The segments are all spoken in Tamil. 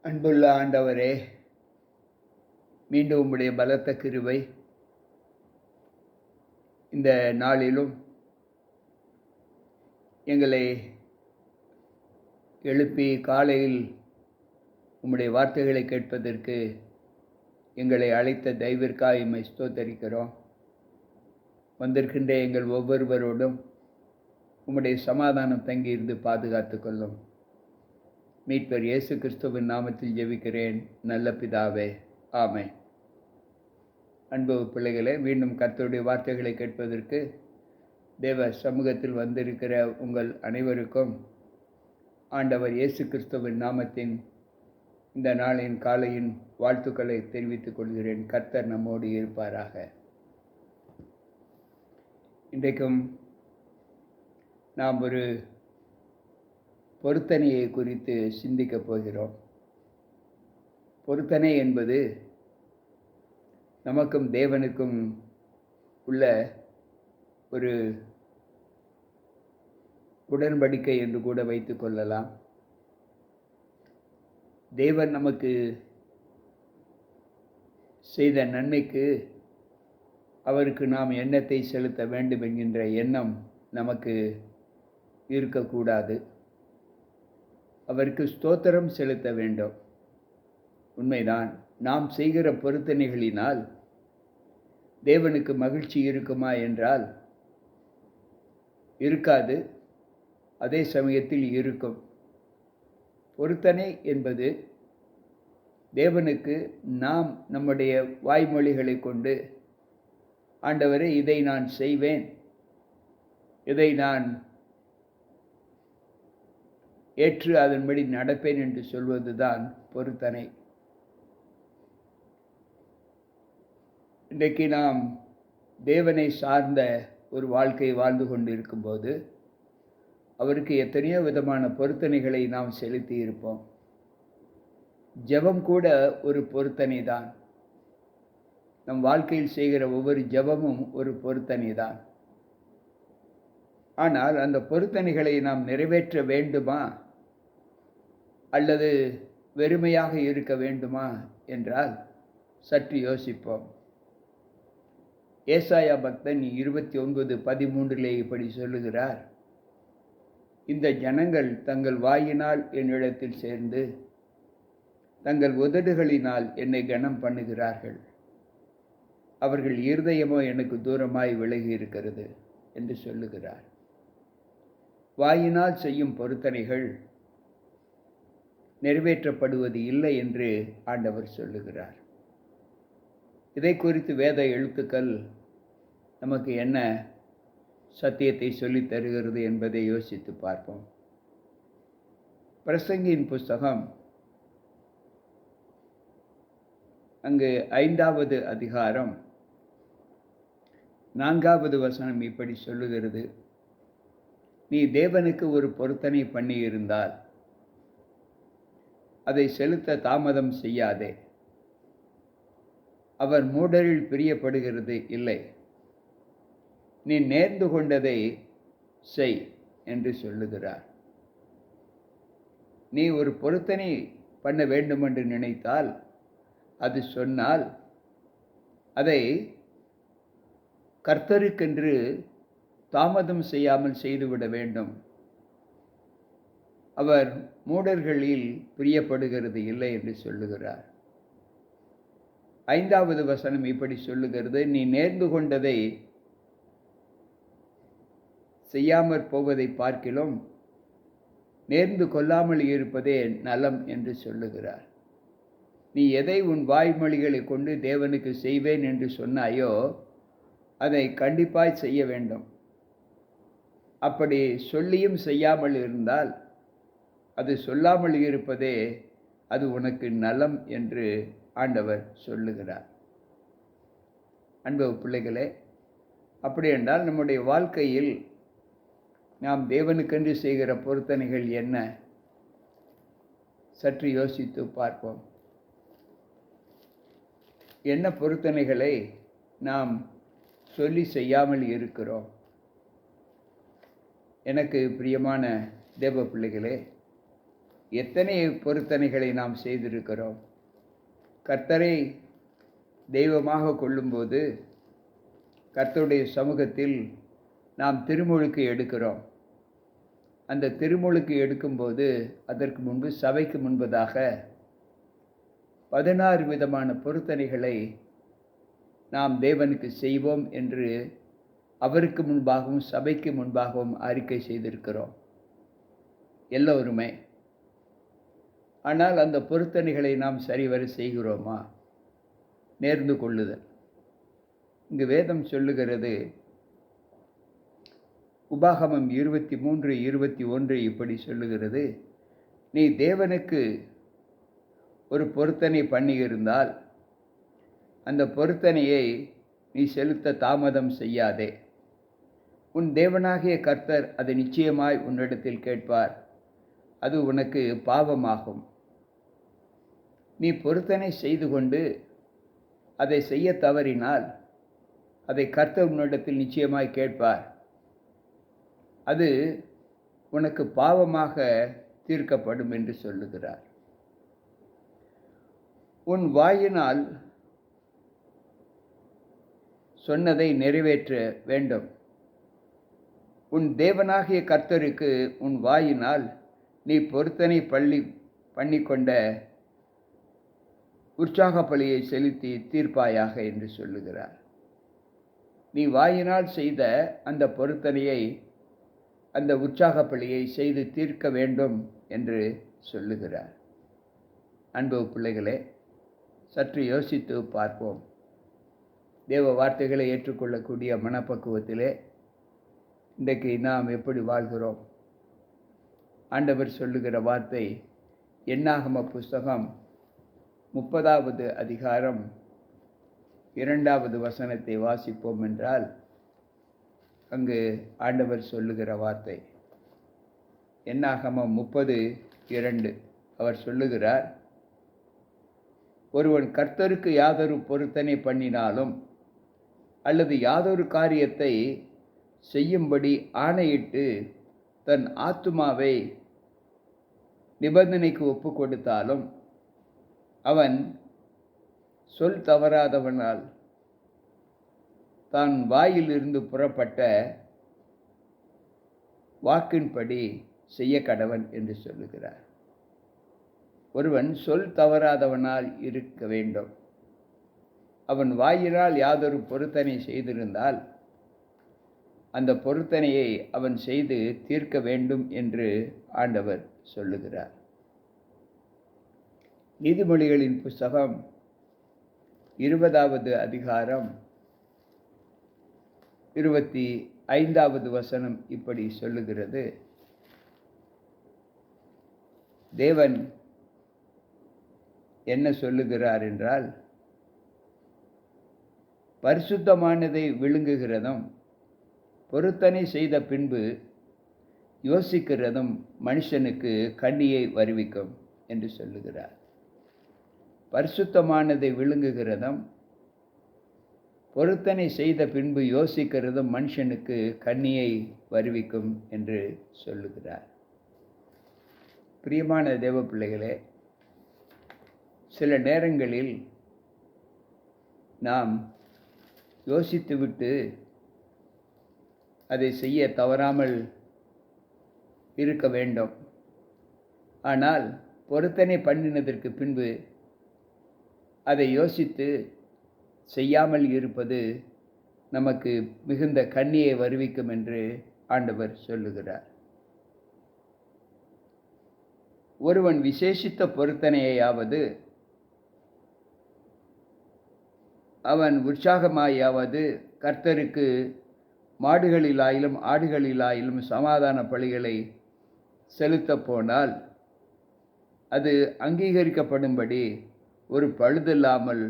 அன்புள்ள ஆண்டவரே, மீண்டும் உம்முடைய பலத்த கிருபை இந்த நாளிலும் எங்களை எழுப்பி காலையில் உம்முடைய வார்த்தைகளை கேட்பதற்கு எங்களை அழைத்த தயவிற்காக உம்மை ஸ்தோத்தரிக்கிறோம். வந்திருக்கின்ற எங்கள் ஒவ்வொருவரோடும் உம்முடைய சமாதானம் தங்கியிருந்து பாதுகாத்து கொள்ளும். மீட்பர் இயேசு கிறிஸ்துவின் நாமத்தில் ஜெபிக்கிறேன் நல்ல பிதாவே, ஆமென். அன்பு பிள்ளைகளே, மீண்டும் கர்த்தருடைய வார்த்தைகளை கேட்பதற்கு தேவ சமூகத்தில் வந்திருக்கிற உங்கள் அனைவருக்கும் ஆண்டவர் இயேசு கிறிஸ்துவின் நாமத்தின் இந்த நாளின் காலையின் வாழ்த்துக்களை தெரிவித்துக் கொள்கிறேன். கர்த்தர் நம்மோடு இருப்பாராக. இன்றைக்கும் நாம் ஒரு பொருத்தனையை குறித்து சிந்திக்கப் போகிறோம். பொருத்தனை என்பது நமக்கும் தேவனுக்கும் உள்ள ஒரு உடன்படிக்கை என்று கூட வைத்துக் கொள்ளலாம். தேவன் நமக்கு செய்த நன்மைக்கு அவருக்கு நாம் எண்ணத்தை செலுத்த வேண்டும் என்கின்ற எண்ணம் நமக்கு இருக்கக்கூடாது. அவருக்கு ஸ்தோத்திரம் செலுத்த வேண்டும். உண்மைதான். நாம் செய்கிற பொருத்தனைகளினால் தேவனுக்கு மகிழ்ச்சி இருக்குமா என்றால் இருக்காது. அதே சமயத்தில் இருக்கும். பொருத்தனை என்பது தேவனுக்கு நாம் நம்முடைய வாய்மொழிகளை கொண்டு, ஆண்டவரே இதை நான் செய்வேன், இதை நான் ஏற்று அதன்படி நடப்பேன் என்று சொல்வதுதான் பொருத்தனை. இன்றைக்கு நாம் தேவனை சார்ந்த ஒரு வாழ்க்கை வாழ்ந்து கொண்டு இருக்கும்போது அவருக்கு எத்தனையோ விதமான பொருத்தனைகளை நாம் செலுத்தி இருப்போம். ஜெபம் கூட ஒரு பொருத்தனை தான். நம் வாழ்க்கையில் செய்கிற ஒவ்வொரு ஜெபமும் ஒரு பொருத்தனை தான். ஆனால் அந்த பொருத்தனைகளை நாம் நிறைவேற்ற வேண்டுமா அல்லது வெறுமையாக இருக்க வேண்டுமா என்றால் சற்று யோசிப்போம். ஏசாயா பக்தன் 29:13 இப்படி சொல்லுகிறார்: இந்த ஜனங்கள் தங்கள் வாயினால் என்னிடத்தில் சேர்ந்து தங்கள் உதடுகளினால் என்னை கனம் பண்ணுகிறார்கள், அவர்கள் இருதயமோ எனக்கு தூரமாய் விலகி இருக்கிறது என்று சொல்லுகிறார். வாயினால் செய்யும் பொருத்தனைகள் நிறைவேற்றப்படுவது இல்லை என்று ஆண்டவர் சொல்லுகிறார். இதை குறித்து வேத எழுத்துக்கள் நமக்கு என்ன சத்தியத்தை சொல்லித் தருகிறது என்பதை யோசித்து பார்ப்போம். பிரசங்கியின் புஸ்தகம் அங்கு 5வது அதிகாரம் 4வது வசனம் இப்படி சொல்லுகிறது: நீ தேவனுக்கு ஒரு பொருத்தனை பண்ணியிருந்தால் அதை செலுத்த தாமதம் செய்யாதே, அவர் மூடரில் பிரியப்படுகிறது இல்லை, நீ நேர்ந்து கொண்டதை செய் என்று சொல்லுகிறார். நீ ஒரு பொருத்தனை பண்ண வேண்டுமென்று நினைத்தால், அது சொன்னால் அதை கர்த்தருக்கென்று தாமதம் செய்யாமல் செய்துவிட வேண்டும். அவர் மூடர்களில் பிரியப்படுகிறது இல்லை என்று சொல்லுகிறார். 5வது வசனம் இப்படி சொல்லுகிறது: நீ நேர்ந்து கொண்டதை செய்யாமற் போவதை பார்க்கிலும் நேர்ந்து கொள்ளாமல் இருப்பதே நலம் என்று சொல்லுகிறார். நீ எதை உன் வாய்மொழிகளை கொண்டு தேவனுக்கு செய்வேன் என்று சொன்னாயோ அதை கண்டிப்பாய் செய்ய வேண்டும். அப்படி சொல்லியும் செய்யாமல் இருந்தால், அது சொல்லாமல் இருப்பதே அது உனக்கு நலம் என்று ஆண்டவர் சொல்லுகிறார். அன்பு பிள்ளைகளே, அப்படி என்றால் நம்முடைய வாழ்க்கையில் நாம் தேவனுக்கென்று செய்கிற பொருத்தனைகள் என்ன? சற்று யோசித்து பார்ப்போம். என்ன பொருத்தனைகளை நாம் சொல்லி செய்யாமல் இருக்கிறோம்? எனக்கு பிரியமான தேவ பிள்ளைகளே, எத்தனை பொருத்தனைகளை நாம் செய்திருக்கிறோம். கர்த்தரை தெய்வமாக கொள்ளும்போது கர்த்தருடைய சமூகத்தில் நாம் திருமுழுக்கு எடுக்கிறோம். அந்த திருமுழுக்கு எடுக்கும்போது அதற்கு முன்பு சபைக்கு முன்பதாக 16 விதமான பொருத்தனைகளை நாம் தேவனுக்கு செய்வோம் என்று அவருக்கு முன்பாகவும் சபைக்கு முன்பாகவும் அறிக்கை செய்திருக்கிறோம் எல்லோருமே. ஆனால் அந்த பொருத்தனைகளை நாம் சரிவர செய்கிறோமா? நேர்ந்து கொள்ளுதல். இங்கு வேதம் சொல்லுகிறது, உபாகமம் 23:21 இப்படி சொல்லுகிறது, நீ தேவனுக்கு ஒரு பொருத்தனை பண்ணியிருந்தால் அந்த பொருத்தனையை நீ செலுத்த தாமதம் செய்யாதே. உன் தேவனாகிய கர்த்தர் அதை நிச்சயமாய் உன்னிடத்தில் கேட்பார். அது உனக்கு பாவமாகும். நீ பொருத்தனை செய்து கொண்டு அதை செய்ய தவறினால் அதை கர்த்தர் உன்னிடத்தில் நிச்சயமாய் கேட்பார். அது உனக்கு பாவமாக தீர்க்கப்படும் என்று சொல்லுகிறார். உன் வாயினால் சொன்னதை நிறைவேற்ற வேண்டும். உன் தேவனாகிய கர்த்தருக்கு உன் வாயினால் நீ பொருத்தனை பண்ணிக்கொண்ட உற்சாக பலியை செலுத்தி தீர்ப்பாயாக என்று சொல்லுகிறார். நீ வாயினால் செய்த அந்த பொருத்தனையை, அந்த உற்சாக பலியை செய்து தீர்க்க வேண்டும் என்று சொல்லுகிறார். அன்பு பிள்ளைகளே, சற்று யோசித்து பார்ப்போம். தேவ வார்த்தைகளை ஏற்றுக்கொள்ளக்கூடிய மனப்பக்குவத்திலே இன்றைக்கு நாம் எப்படி வாழ்கிறோம்? ஆண்டவர் சொல்லுகிற வார்த்தை என்னாகம புஸ்தகம் 30வது அதிகாரம் 2வது வசனத்தை வாசிப்போம் என்றால், அங்கு ஆண்டவர் சொல்லுகிற வார்த்தை என்னாகமம் 30:2. அவர் சொல்லுகிறார், ஒருவன் கர்த்தருக்கு யாதொரு பொருத்தனை பண்ணினாலும் அல்லது யாதொரு காரியத்தை செய்யும்படி ஆணையிட்டு தன் ஆத்துமாவை நிபந்தனைக்கு ஒப்பு கொடுத்தாலும் அவன் சொல் தவறாதவனால் தான் வாயிலிருந்து புறப்பட்ட வாக்கின்படி செய்ய கடவன் என்று சொல்லுகிறார். ஒருவன் சொல் தவறாதவனால் இருக்க வேண்டும். அவன் வாயினால் யாதொரு பொருத்தனை செய்திருந்தால் அந்த பொருத்தனையை அவன் செய்து தீர்க்க வேண்டும் என்று ஆண்டவர் சொல்லுகிறார். நீதிமொழிகளின் புஸ்தகம் 20வது அதிகாரம் 25வது வசனம் இப்படி சொல்லுகிறது, தேவன் என்ன சொல்லுகிறார் என்றால், பரிசுத்தமானதை விழுங்குகிறதும் பொருத்தனை செய்த பின்பு யோசிக்கிறதும் மனுஷனுக்கு கண்ணியை வருவிக்கும் என்று சொல்லுகிறார். பரிசுத்தமானதை விழுங்குகிறதும் பொருத்தனை செய்த பின்பு யோசிக்கிறதும் மனுஷனுக்கு கண்ணியை வருவிக்கும் என்று சொல்லுகிறார். பிரியமான தேவ பிள்ளைகளே, சில நேரங்களில் நாம் யோசித்துவிட்டு அதை செய்ய தவறாமல் இருக்க வேண்டும். ஆனால் பொருத்தனை பண்ணினதற்கு பின்பு அதை யோசித்து செய்யாமல் இருப்பது நமக்கு மிகுந்த கண்ணியை வருவிக்கும் என்று ஆண்டவர் சொல்லுகிறார். ஒருவன் விசேஷித்த பொருத்தனையாவது அவன் உற்சாகமாயாவது கர்த்தருக்கு மாடுகளிலாயிலும் ஆடுகளிலாயிலும் சமாதான பலிகளை செலுத்த போனால் அது அங்கீகரிக்கப்படும்படி ஒரு பழுதில்லாமல்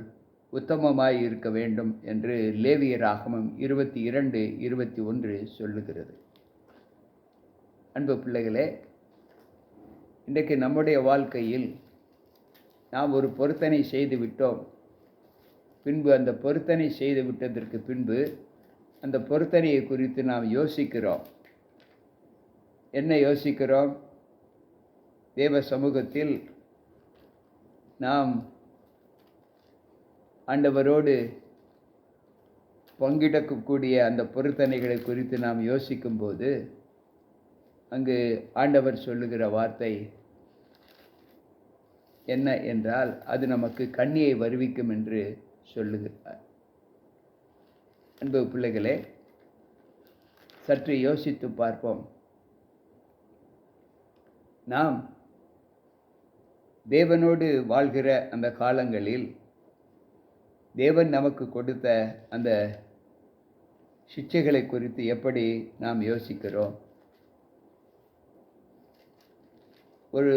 உத்தமமாய் இருக்க வேண்டும் என்று லேவியராகமம் 22:21 சொல்லுகிறது. அன்பு பிள்ளைகளே, இன்றைக்கு நம்முடைய வாழ்க்கையில் நாம் ஒரு பொருத்தனை செய்து விட்டோம். பின்பு அந்த பொருத்தனை செய்து விட்டதற்கு பின்பு அந்த பொருத்தனையை குறித்து நாம் யோசிக்கிறோம். என்ன யோசிக்கிறோம்? தேவ சமூகத்தில் நாம் ஆண்டவரோடு பங்கிடக்கூடிய அந்த பொருத்தனைகளை குறித்து நாம் யோசிக்கும்போது அங்கு ஆண்டவர் சொல்லுகிற வார்த்தை என்ன என்றால், அது நமக்கு கண்ணியை வருவிக்கும் என்று சொல்லுகிறார். அன்பு பிள்ளைகளே, சற்று யோசித்து பார்ப்போம். நாம் தேவனோடு வாழ்கிற அந்த காலங்களில் தேவன் நமக்கு கொடுத்த அந்த சிட்சைகளை குறித்து எப்படி நாம் யோசிக்கிறோம்? ஒரு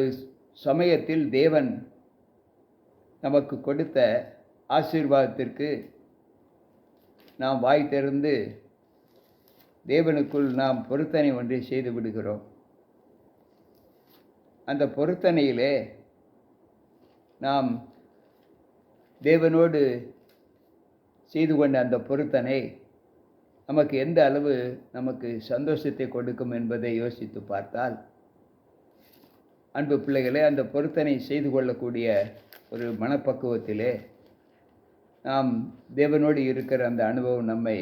சமயத்தில் தேவன் நமக்கு கொடுத்த ஆசீர்வாதத்திற்கு நாம் வாய் திறந்து தேவனுக்குள் நாம் பொருத்தனை ஒன்றை செய்து விடுகிறோம். அந்த பொருத்தனையிலே நாம் தேவனோடு செய்து கொண்ட அந்த பொருத்தனை நமக்கு எந்த அளவு நமக்கு சந்தோஷத்தை கொடுக்கும் என்பதை யோசித்து பார்த்தால், அன்பு பிள்ளைகளே, அந்த பொருத்தனை செய்து கொள்ளக்கூடிய ஒரு மனப்பக்குவத்திலே நாம் தேவனோடு இருக்கிற அந்த அனுபவம் நம்மை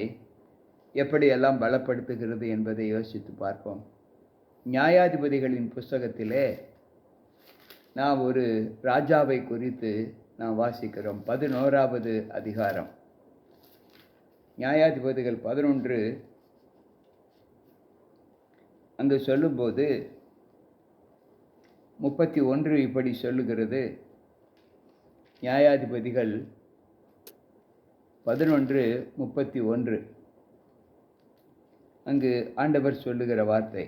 எப்படியெல்லாம் பலப்படுத்துகிறது என்பதை யோசித்து பார்ப்போம். நியாயாதிபதிகளின் புஸ்தகத்திலே நாம் ஒரு ராஜாவை குறித்து நாம் வாசிக்கிறோம். 11வது அதிகாரம், நியாயாதிபதிகள் 11 அங்கு சொல்லும்போது 31 இப்படி சொல்லுகிறது. நியாயாதிபதிகள் 11:31 அங்கு ஆண்டவர் சொல்லுகிற வார்த்தை,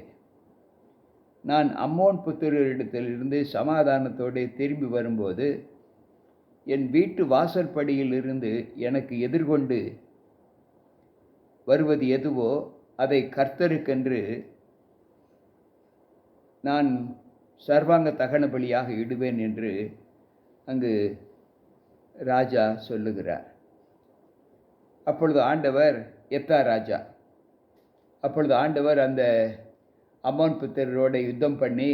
நான் அம்மோன் புத்திரரிடத்திலிருந்து சமாதானத்தோடு திரும்பி வரும்போது என் வீட்டு வாசற்படியில் இருந்து எனக்கு எதிர்கொண்டு வருவது எதுவோ அதை கர்த்தருக்கென்று நான் சர்வாங்க தகன பலியாக இடுவேன் என்று அங்கு ராஜா சொல்லுகிறார். அப்பொழுது ஆண்டவர் ராஜா அப்பொழுது ஆண்டவர் அந்த அம்மோன் புத்திரரோட யுத்தம் பண்ணி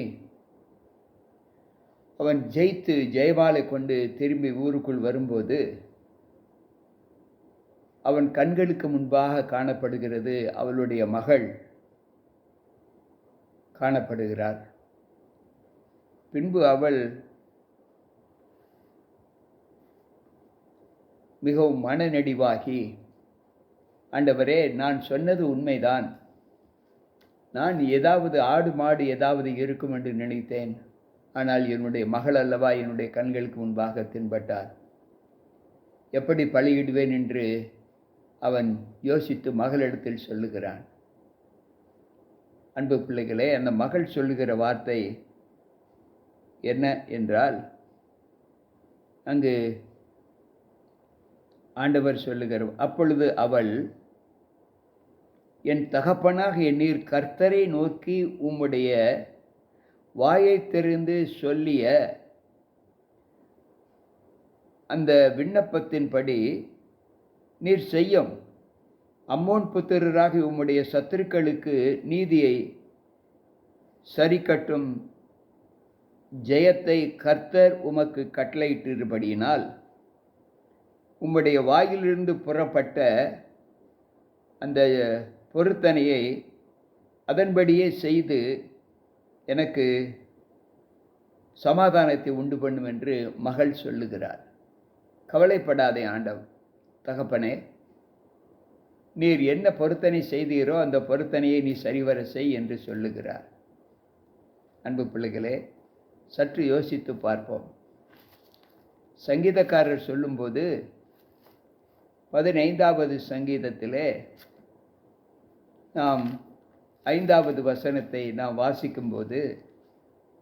அவன் ஜெயித்து ஜெயமாலை கொண்டு திரும்பி ஊருக்குள் வரும்போது அவன் கண்களுக்கு முன்பாக காணப்படுகிறது அவளுடைய மகள் காணப்படுகிறார். பின்பு அவள் மிகவும் மனநெடிவாகி, ஆண்டவரே, நான் சொன்னது உண்மைதான், நான் ஏதாவது ஆடு மாடு ஏதாவது இருக்கும் என்று நினைத்தேன், ஆனால் என்னுடைய மகள் அல்லவா என்னுடைய கண்களுக்கு முன்பாக தென்பட்டார், எப்படி பலியிடுவேன் என்று அவன் யோசித்து மகளிடத்தில் சொல்லுகிறான். அன்பு பிள்ளைகளே, அந்த மகள் சொல்லுகிற வார்த்தை என்ன என்றால், அங்கு ஆண்டவர் சொல்லுகிற, அப்பொழுது அவள், என் தகப்பனாக எண்ணீர் கர்த்தரை நோக்கி உம்முடைய வாயை திறந்து சொல்லிய அந்த விண்ணப்பத்தின்படி நீர் செய்யும். அம்மோன் புத்திரராகி உம்முடைய சத்துருக்களுக்கு நீதியை சரிக்கட்டும் ஜெயத்தை கர்த்தர் உமக்கு கட்டளையிட்டிருப்படியினால் உம்முடைய வாயிலிருந்து புறப்பட்ட அந்த பொருத்தனையை அதன்படியே செய்து எனக்கு சமாதானத்தை உண்டு பண்ணும் என்று மகள் சொல்லுகிறார். கவலைப்படாதே தகப்பனே, நீர் என்ன பொருத்தனை செய்தீரோ அந்த பொருத்தனையை நீ சரிவர செய் என்று சொல்லுகிறார். அன்பு பிள்ளைகளே, சற்று யோசித்து பார்ப்போம். சங்கீதக்காரர் சொல்லும்போது 15வது சங்கீதத்திலே நாம் 5வது வசனத்தை நாம் வாசிக்கும்போது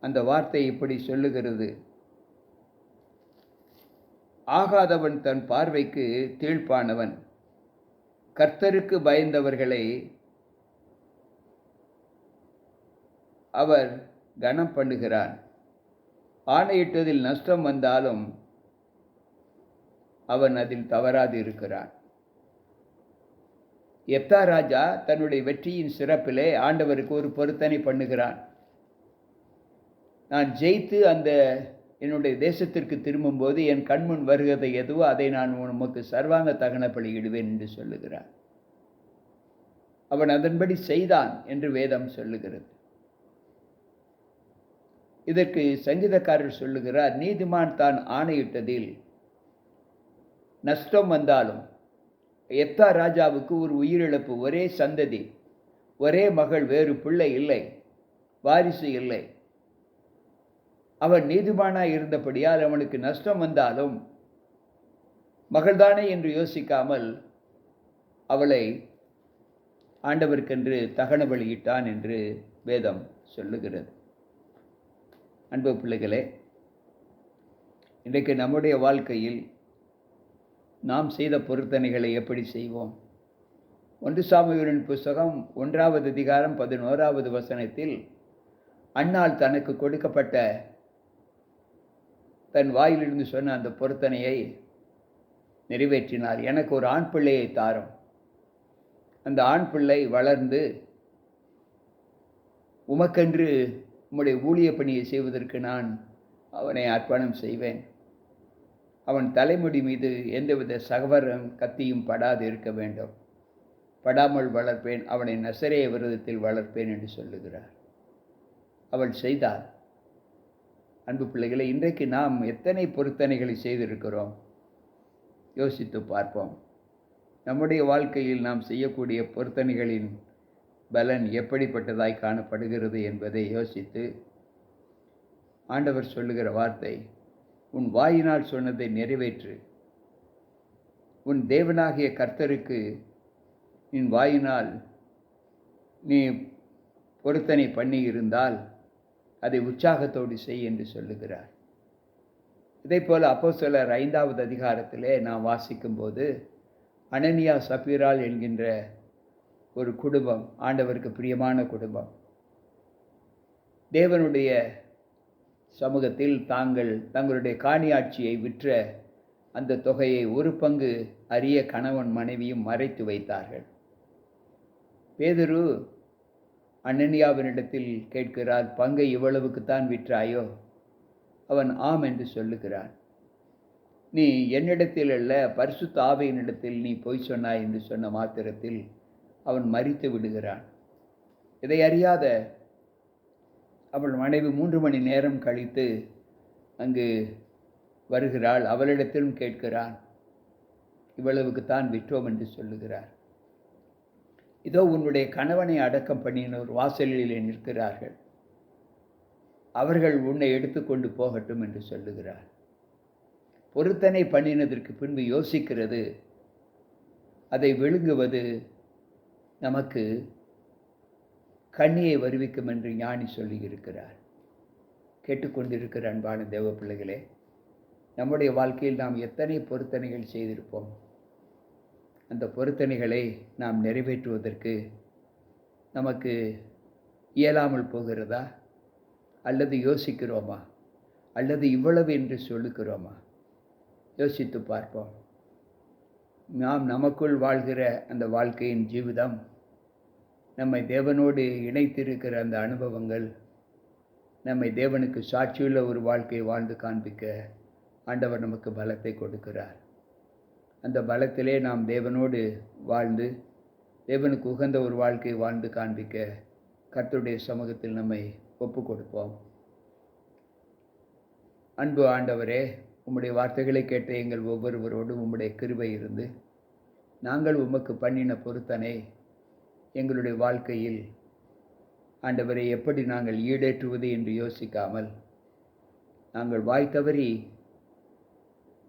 அந்த வார்த்தை இப்படி சொல்லுகிறது, ஆகாதவன் தன் பார்வைக்கு தீழ்ப்பானவன், கர்த்தருக்கு பயந்தவர்களை அவர் கனம் பண்ணுகிறான், ஆணையிட்டதில் நஷ்டம் வந்தாலும் அவன் அதில் தவறாது இருக்கிறான். எப்தா ராஜா தன்னுடைய வெற்றியின் சிறப்பிலே ஆண்டவருக்கு ஒரு பொருத்தனை பண்ணுகிறான். நான் ஜெயித்து அந்த என்னுடைய தேசத்திற்கு திரும்பும்போது என் கண்முன் வருகிறது எதுவோ அதை நான் உமக்கு சர்வாங்க தகன பலியிடுவேன் என்று சொல்லுகிறார். அவன் அதன்படி செய்தான் என்று வேதம் சொல்லுகிறது. இதற்கு சங்கீதக்காரர் சொல்லுகிறார், நீதிமான் தான் ஆணையிட்டதில் நஷ்டம் வந்தாலும், எத்தா ராஜாவுக்கு ஒரு உயிரிழப்பு, ஒரே சந்ததி, ஒரே மகள், வேறு பிள்ளை இல்லை, வாரிசு இல்லை. அவன் நீதிமானாய் இருந்தபடியால் அவனுக்கு நஷ்டம் வந்தாலும் மகள்தானே என்று யோசிக்காமல் அவளை ஆண்டவருக்கென்று தகன பலியிட்டான் என்று வேதம் சொல்லுகிறது. அன்பு பிள்ளைகளே, இன்றைக்கு நம்முடைய வாழ்க்கையில் நாம் செய்த பொருத்தனைகளை எப்படி செய்வோம்? 1 சாமுவேலின் புஸ்தகம் 1வது அதிகாரம் 11வது வசனத்தில் அன்னாள் தனக்கு கொடுக்கப்பட்ட தன் வாயிலிருந்து சொன்ன அந்த பொருத்தனையை நிறைவேற்றினார். எனக்கு ஒரு ஆண் பிள்ளையை தாரும். அந்த ஆண் பிள்ளை வளர்ந்து உமக்கென்று உம்முடைய ஊழிய பணியை செய்வதற்கு நான் அவனை அர்ப்பணம் செய்வேன். அவன் தலைமுடி மீது எந்தவித சகவரம் கத்தியும் படாது இருக்க வேண்டும். படாமல் வளர்ப்பேன், அவனை நசரேய விரதத்தில் வளர்ப்பேன் என்று சொல்லுகிறார். அவள் செய்தாள். அன்பு பிள்ளைகளை, இன்றைக்கு நாம் எத்தனை பொருத்தனைகளை செய்திருக்கிறோம்? யோசித்து பார்ப்போம். நம்முடைய வாழ்க்கையில் நாம் செய்யக்கூடிய பொருத்தனைகளின் பலன் எப்படிப்பட்டதாய் காணப்படுகிறது என்பதை யோசித்து, ஆண்டவர் சொல்லுகிற வார்த்தை, உன் வாயினால் சொன்னதை நிறைவேற்று. உன் தேவனாகிய கர்த்தருக்கு உன் வாயினால் நீ பொருத்தனை பண்ணி இருந்தால் அதை உற்சாகத்தோடு செய் என்று சொல்லுகிறார். இதைப்போல அப்போஸ்தலர் 5வது அதிகாரத்திலே நாம் வாசிக்கும்போது, அனனியா சப்பீராள் என்கின்ற ஒரு குடும்பம், ஆண்டவருக்கு பிரியமான குடும்பம், தேவனுடைய சமூகத்தில் தங்களுடைய காணியாட்சியை விற்ற அந்த தொகையை ஒரு பங்கு அறிய கணவன் மனைவியும் மறைத்து வைத்தார்கள். பேதுரு அனனியாவினிடத்தில் கேட்கிறார், பங்கை இவ்வளவுக்குத்தான் விற்றாயோ? அவன் ஆம் என்று சொல்லுகிறான். நீ என்னிடத்தில் அல்ல, பரிசுத்த ஆவியினிடத்தில் நீ பொய் சொன்னாய் என்று சொன்ன மாத்திரத்தில் அவன் மரித்து விடுகிறான். இதை அறியாத அவள் மனைவி 3 மணி நேரம் கழித்து அங்கு வருகிறாள். அவளிடத்திலும் கேட்கிறான், இவ்வளவுக்குத்தான் விற்றோம் என்று சொல்லுகிறார். இதோ உன்னுடைய கணவனை அடக்கம் பண்ணினோர் வாசலிலே நிற்கிறார்கள், அவர்கள் உன்னை எடுத்துக்கொண்டு போகட்டும் என்று சொல்லுகிறார். பொருத்தனை பண்ணினதற்கு பின்பு யோசிக்கிறது, அதை விழுங்குவது நமக்கு கண்ணியை வருவிக்கும் என்று ஞானி சொல்லியிருக்கிறார். கேட்டுக்கொண்டிருக்கிற அன்பான தேவ பிள்ளைகளே, நம்முடைய வாழ்க்கையில் நாம் எத்தனை பொருத்தனைகள் செய்திருப்போம்? அந்த பொருத்தனைகளை நாம் நிறைவேற்றுவதற்கு நமக்கு இயலாமல் போகிறதா? அல்லது யோசிக்கிறோமா? அல்லது இவ்வளவு என்று சொல்லுகிறோமா? யோசித்து பார்ப்போம். நாம் நமக்குள் வாழ்கிற அந்த வாழ்க்கையின் ஜீவிதம், நம்மை தேவனோடு இணைத்திருக்கிற அந்த அனுபவங்கள், நம்மை தேவனுக்கு சாட்சியுள்ள ஒரு வாழ்க்கையை வாழ்ந்து காண்பிக்க ஆண்டவர் நமக்கு பலத்தை கொடுக்கிறார். அந்த பலத்திலே நாம் தேவனோடு வாழ்ந்து தேவனுக்கு உகந்த ஒரு வாழ்க்கையை வாழ்ந்து காண்பிக்க கர்த்தருடைய சமூகத்தில் நம்மை ஒப்பு கொடுப்போம். அன்பு ஆண்டவரே, உம்முடைய வார்த்தைகளை கேட்ட எங்கள் ஒவ்வொருவரோடும் உம்முடைய கிருபை இருந்து நாங்கள் உமக்கு பண்ணின பொருத்தனை எங்களுடைய வாழ்க்கையில் ஆண்டவரை எப்படி நாங்கள் ஈடேற்றுவது என்று யோசிக்காமல், நாங்கள் வாய் தவறி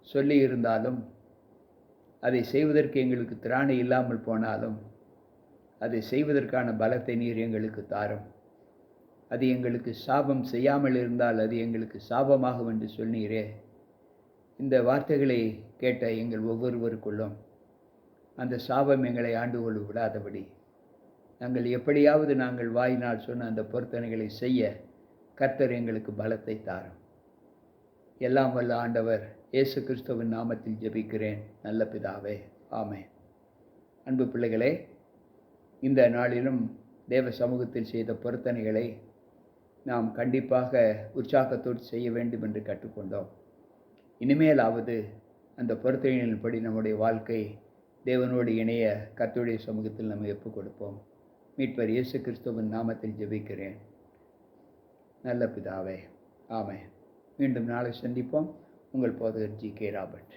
சொல்லியிருந்தாலும், அதை செய்வதற்கு எங்களுக்கு திராணி இல்லாமல் போனாலும், அதை செய்வதற்கான பலத்தை நீர் எங்களுக்கு தாரும். அது எங்களுக்கு சாபம் செய்யாமல் இருந்தால் அது எங்களுக்கு சாபமாகும் என்று சொன்னீரே. இந்த வார்த்தைகளை கேட்ட எங்கள் ஒவ்வொருவருக்குள்ளும் அந்த சாபம் எங்களை ஆண்டு கொள்ள விடாதபடி நாங்கள் எப்படியாவது நாங்கள் வாயினால் சொன்ன அந்த பொருத்தனைகளை செய்ய கர்த்தர் எங்களுக்கு பலத்தை தாரும். எல்லாம் வல்ல ஆண்டவர் இயேசு கிறிஸ்துவின் நாமத்தில் ஜெபிக்கிறேன் நல்ல பிதாவே, ஆமென். அன்பு பிள்ளைகளே, இந்த நாளிலும் தேவ சமூகத்தில் செய்த பொருத்தனைகளை நாம் கண்டிப்பாக உற்சாகத்தோடு செய்ய வேண்டும் என்று கற்றுக்கொண்டோம். இனிமேலாவது அந்த பொருத்தனைகளின்படி நம்முடைய வாழ்க்கை தேவனோடு இணைய கர்த்தருடைய சமூகத்தில் நம்ம ஒப்புக் கொடுப்போம். மீட்பர் இயேசு கிறிஸ்துவின் நாமத்தில் ஜெபிக்கிறேன் நல்ல பிதாவே, ஆமென். மீண்டும் நாளை சந்திப்போம். உங்கள் போதகர் ஜி.கே. ராபர்ட்.